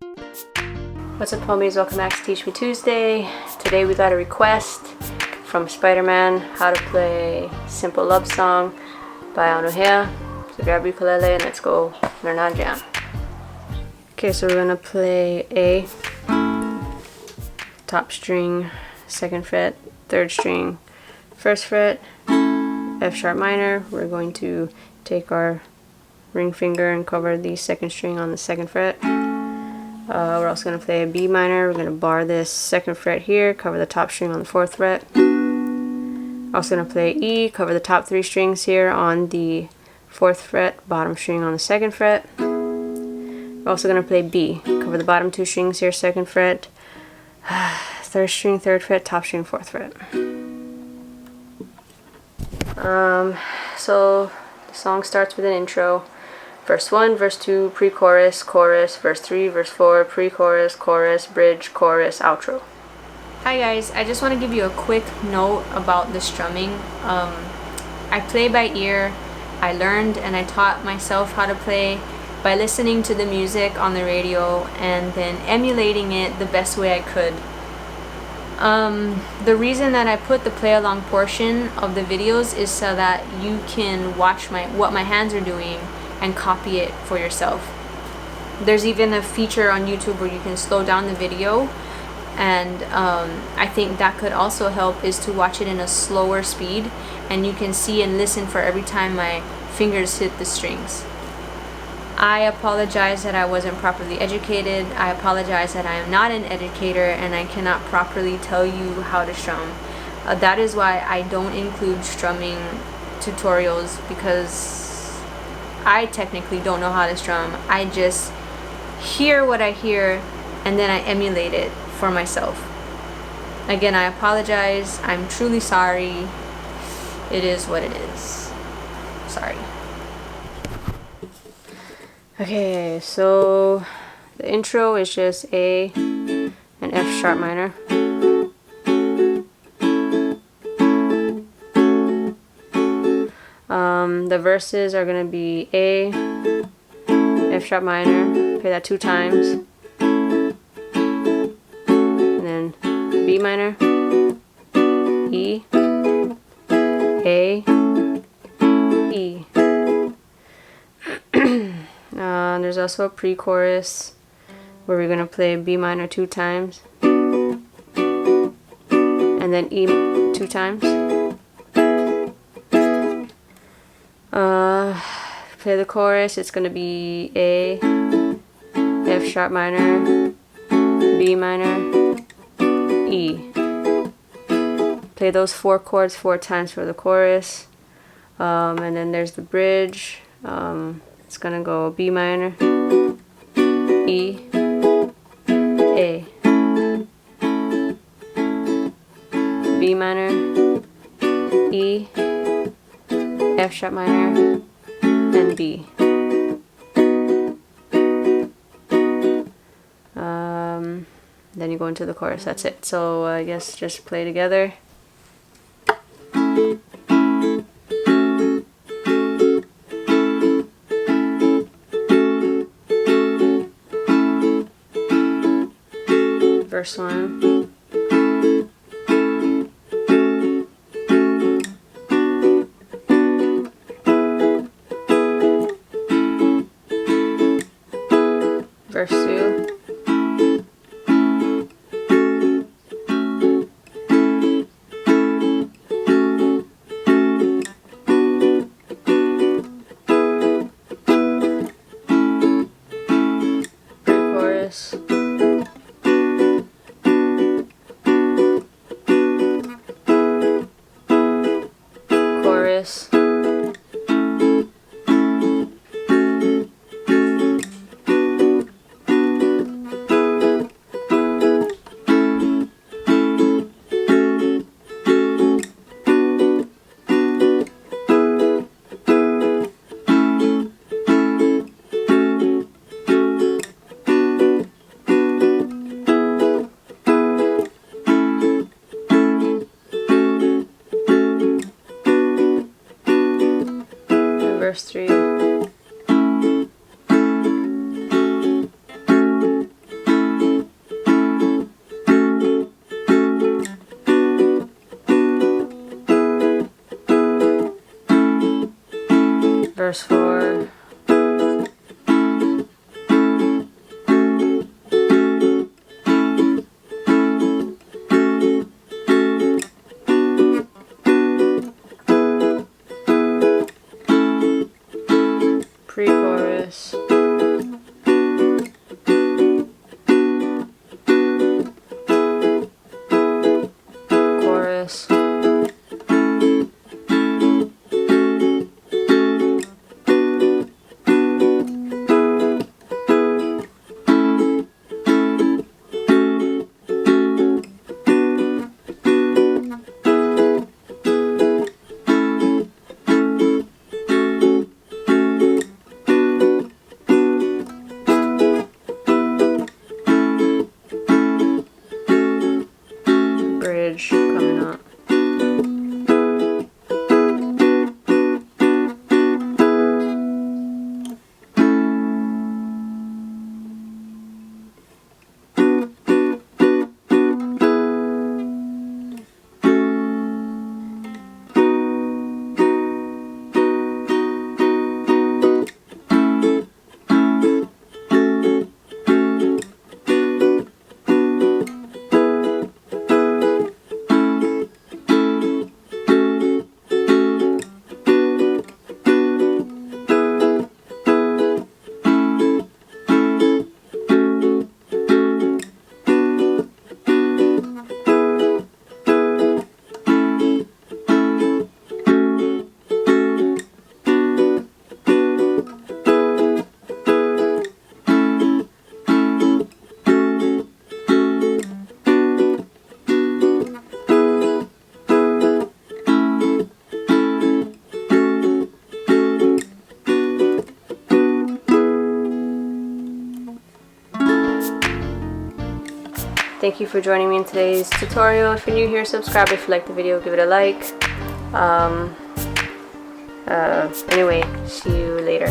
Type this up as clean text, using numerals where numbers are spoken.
What's up, homies? Welcome back to Teach Me Tuesday. Today we got a request from Spider-Man how to play Simple Love Song by Anuhea. So grab your ukulele and let's go learn how to jam. Okay, so we're gonna play A, top string, 2nd fret, 3rd string, 1st fret, F sharp minor. We're going to take our ring finger and cover the 2nd string on the 2nd fret. We're also going to play a B minor. We're going to bar this 2nd fret here, cover the top string on the 4th fret. Also going to play E, cover the top 3 strings here on the 4th fret, bottom string on the 2nd fret. We're also going to play B, cover the bottom 2 strings here, 2nd fret, 3rd string, 3rd fret, top string, 4th fret. So the song starts with an intro. Verse 1, verse 2, pre-chorus, chorus, verse 3, verse 4, pre-chorus, chorus, bridge, chorus, outro. Hi guys, I just want to give you a quick note about the strumming. I play by ear. I learned and I taught myself how to play by listening to the music on the radio and then emulating it the best way I could. The reason that I put the play along portion of the videos is so that you can watch what my hands are doing and copy it for yourself. There's even a feature on YouTube where you can slow down the video, and I think that could also help, is to watch it in a slower speed and you can see and listen for every time my fingers hit the strings. I apologize that I wasn't properly educated. I apologize that I am not an educator and I cannot properly tell you how to strum. That is why I don't include strumming tutorials, because I technically don't know how to strum. I just hear what I hear and then I emulate it for myself. Again, I apologize. I'm truly sorry. It is what it is. Sorry. Okay, so the intro is just A and F sharp minor. The verses are going to be A, F sharp minor, play that 2 times, and then B minor, E, A, E. There's also a pre-chorus where we're going to play B minor 2 times, and then E 2 times. Play the chorus. It's going to be A, F sharp minor, B minor, E. Play those 4 chords 4 times for the chorus. And then there's the bridge. It's going to go B minor, E, A, B minor, E, F sharp minor, and B. Then you go into the chorus. That's it. So I guess just play together. Verse 1. Verse 2. Pre-chorus. Chorus. verse 3. verse 4. Pre-chorus. Chorus. Bridge coming up. Thank you for joining me in today's tutorial. If you're new here, subscribe. If you like the video, give it a like. Anyway, see you later.